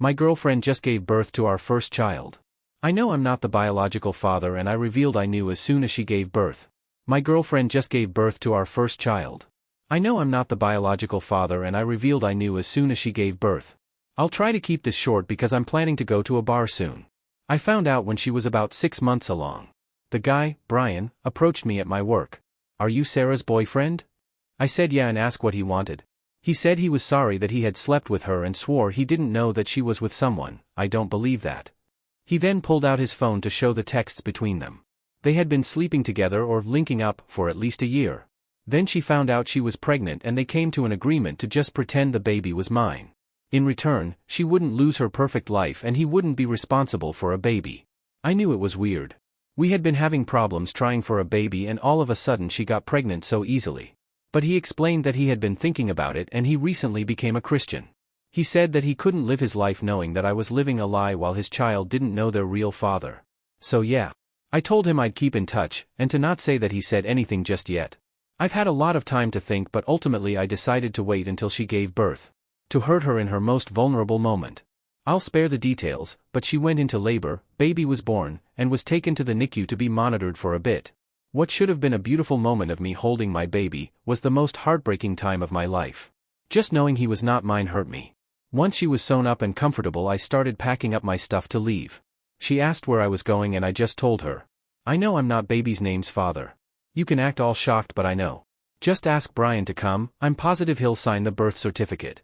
My girlfriend just gave birth to our first child. I know I'm not the biological father and I revealed I knew as soon as she gave birth. My girlfriend just gave birth to our first child. I know I'm not the biological father and I revealed I knew as soon as she gave birth. I'll try to keep this short because I'm planning to go to a bar soon. I found out when she was about 6 months along. The guy, Brian, approached me at my work. "Are you Sarah's boyfriend?" I said yeah and asked what he wanted. He said he was sorry that he had slept with her and swore he didn't know that she was with someone. I don't believe that. He then pulled out his phone to show the texts between them. They had been sleeping together or linking up for at least a year. Then she found out she was pregnant and they came to an agreement to just pretend the baby was mine. In return, she wouldn't lose her perfect life and he wouldn't be responsible for a baby. I knew it was weird. We had been having problems trying for a baby and all of a sudden she got pregnant so easily. But he explained that he had been thinking about it and he recently became a Christian. He said that he couldn't live his life knowing that I was living a lie while his child didn't know their real father. So yeah. I told him I'd keep in touch, and to not say that he said anything just yet. I've had a lot of time to think but ultimately I decided to wait until she gave birth. To hurt her in her most vulnerable moment. I'll spare the details, but she went into labor, baby was born, and was taken to the NICU to be monitored for a bit. What should have been a beautiful moment of me holding my baby, was the most heartbreaking time of my life. Just knowing he was not mine hurt me. Once she was sewn up and comfortable I started packing up my stuff to leave. She asked where I was going and I just told her. I know I'm not baby's name's father. You can act all shocked but I know. Just ask Brian to come, I'm positive he'll sign the birth certificate.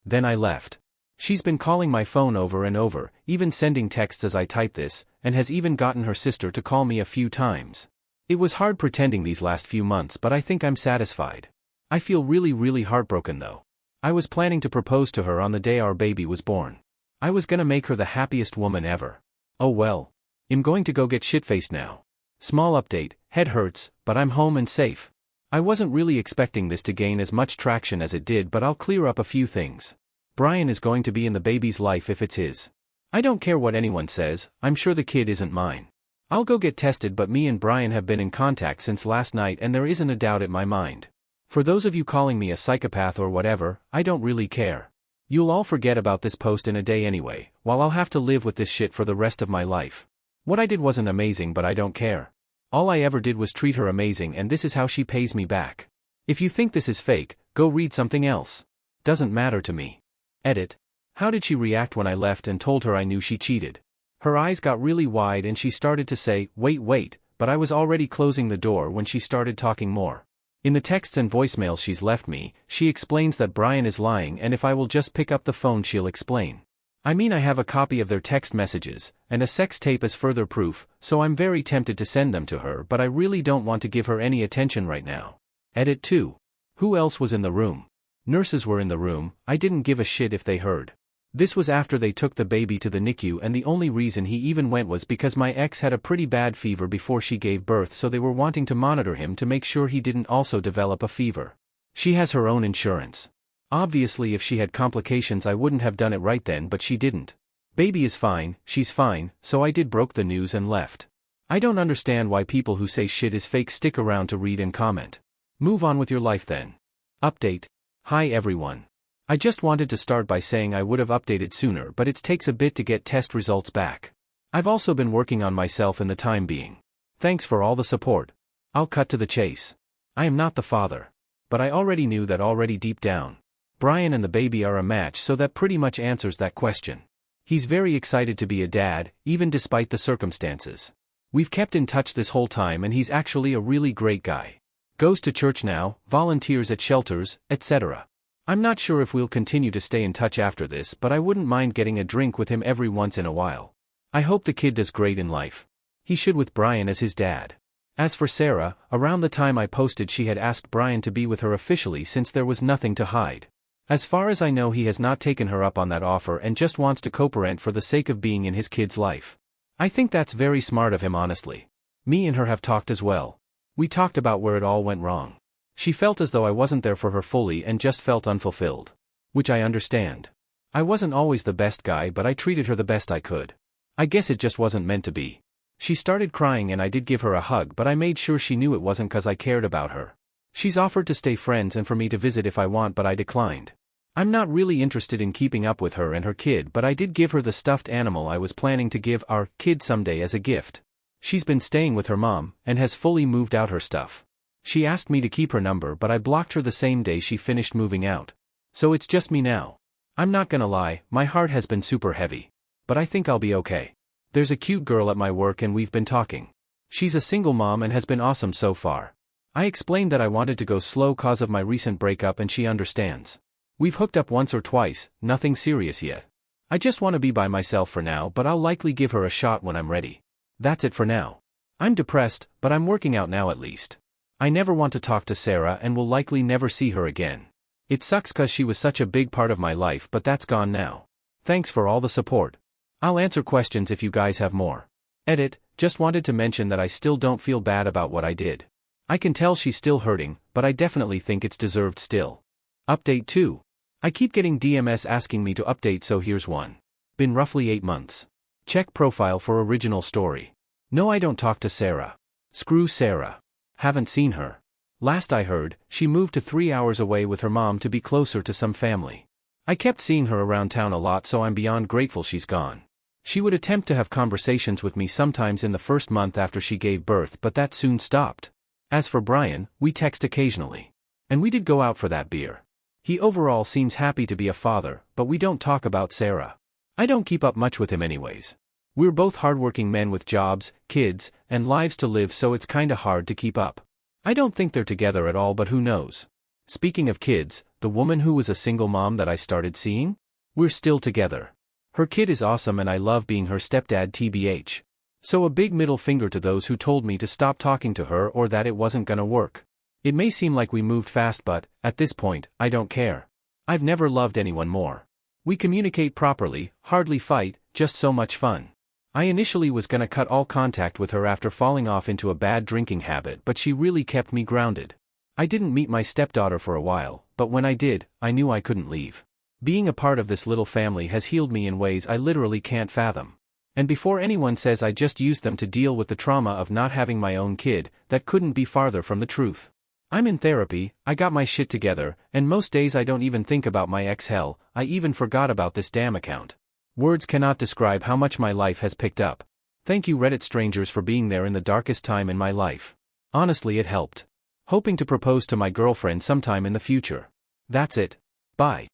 Then I left. She's been calling my phone over and over, even sending texts as I type this, and has even gotten her sister to call me a few times. It was hard pretending these last few months but I think I'm satisfied. I feel really heartbroken though. I was planning to propose to her on the day our baby was born. I was gonna make her the happiest woman ever. Oh well. I'm going to go get shit-faced now. Small update, head hurts, but I'm home and safe. I wasn't really expecting this to gain as much traction as it did but I'll clear up a few things. Brian is going to be in the baby's life if it's his. I don't care what anyone says, I'm sure the kid isn't mine. I'll go get tested but me and Brian have been in contact since last night and there isn't a doubt in my mind. For those of you calling me a psychopath or whatever, I don't really care. You'll all forget about this post in a day anyway, while I'll have to live with this shit for the rest of my life. What I did wasn't amazing but I don't care. All I ever did was treat her amazing and this is how she pays me back. If you think this is fake, go read something else. Doesn't matter to me. Edit. How did she react when I left and told her I knew she cheated? Her eyes got really wide and she started to say, wait, but I was already closing the door when she started talking more. In the texts and voicemails she's left me, she explains that Brian is lying and if I will just pick up the phone she'll explain. I mean I have a copy of their text messages, and a sex tape as further proof, so I'm very tempted to send them to her but I really don't want to give her any attention right now. Edit 2. Who else was in the room? Nurses were in the room, I didn't give a shit if they heard. This was after they took the baby to the NICU and the only reason he even went was because my ex had a pretty bad fever before she gave birth so they were wanting to monitor him to make sure he didn't also develop a fever. She has her own insurance. Obviously if she had complications I wouldn't have done it right then but she didn't. Baby is fine, she's fine, so I broke the news and left. I don't understand why people who say shit is fake stick around to read and comment. Move on with your life then. Update. Hi everyone. I just wanted to start by saying I would have updated sooner but it takes a bit to get test results back. I've also been working on myself in the time being. Thanks for all the support. I'll cut to the chase. I am not the father. But I already knew that already deep down. Brian and the baby are a match so that pretty much answers that question. He's very excited to be a dad, even despite the circumstances. We've kept in touch this whole time and he's actually a really great guy. Goes to church now, volunteers at shelters, etc. I'm not sure if we'll continue to stay in touch after this but I wouldn't mind getting a drink with him every once in a while. I hope the kid does great in life. He should with Brian as his dad. As for Sarah, around the time I posted she had asked Brian to be with her officially since there was nothing to hide. As far as I know he has not taken her up on that offer and just wants to co-parent for the sake of being in his kid's life. I think that's very smart of him honestly. Me and her have talked as well. We talked about where it all went wrong. She felt as though I wasn't there for her fully and just felt unfulfilled. Which I understand. I wasn't always the best guy but I treated her the best I could. I guess it just wasn't meant to be. She started crying and I did give her a hug but I made sure she knew it wasn't 'cause I cared about her. She's offered to stay friends and for me to visit if I want but I declined. I'm not really interested in keeping up with her and her kid, but I did give her the stuffed animal I was planning to give our kid someday as a gift. She's been staying with her mom, and has fully moved out her stuff. She asked me to keep her number, but I blocked her the same day she finished moving out. So it's just me now. I'm not gonna lie, my heart has been super heavy. But I think I'll be okay. There's a cute girl at my work and we've been talking. She's a single mom and has been awesome so far. I explained that I wanted to go slow cause of my recent breakup and she understands. We've hooked up once or twice, nothing serious yet. I just want to be by myself for now, but I'll likely give her a shot when I'm ready. That's it for now. I'm depressed, but I'm working out now at least. I never want to talk to Sarah and will likely never see her again. It sucks cause she was such a big part of my life, but that's gone now. Thanks for all the support. I'll answer questions if you guys have more. Edit, just wanted to mention that I still don't feel bad about what I did. I can tell she's still hurting, but I definitely think it's deserved still. Update 2. I keep getting DMs asking me to update, so here's one. Been roughly 8 months. Check profile for original story. No, I don't talk to Sarah. Screw Sarah. Haven't seen her. Last I heard, she moved to 3 hours away with her mom to be closer to some family. I kept seeing her around town a lot, so I'm beyond grateful she's gone. She would attempt to have conversations with me sometimes in the first month after she gave birth, but that soon stopped. As for Brian, we text occasionally. And we did go out for that beer. He overall seems happy to be a father, but we don't talk about Sarah. I don't keep up much with him anyways. We're both hardworking men with jobs, kids, and lives to live, so it's kinda hard to keep up. I don't think they're together at all, but who knows. Speaking of kids, the woman who was a single mom that I started seeing? We're still together. Her kid is awesome and I love being her stepdad tbh. So a big middle finger to those who told me to stop talking to her or that it wasn't gonna work. It may seem like we moved fast, but, at this point, I don't care. I've never loved anyone more. We communicate properly, hardly fight, just so much fun. I initially was gonna cut all contact with her after falling off into a bad drinking habit, but she really kept me grounded. I didn't meet my stepdaughter for a while, but when I did, I knew I couldn't leave. Being a part of this little family has healed me in ways I literally can't fathom. And before anyone says I just used them to deal with the trauma of not having my own kid, that couldn't be farther from the truth. I'm in therapy, I got my shit together, and most days I don't even think about my ex. Hell, I even forgot about this damn account. Words cannot describe how much my life has picked up. Thank you Reddit strangers for being there in the darkest time in my life. Honestly, it helped. Hoping to propose to my girlfriend sometime in the future. That's it. Bye.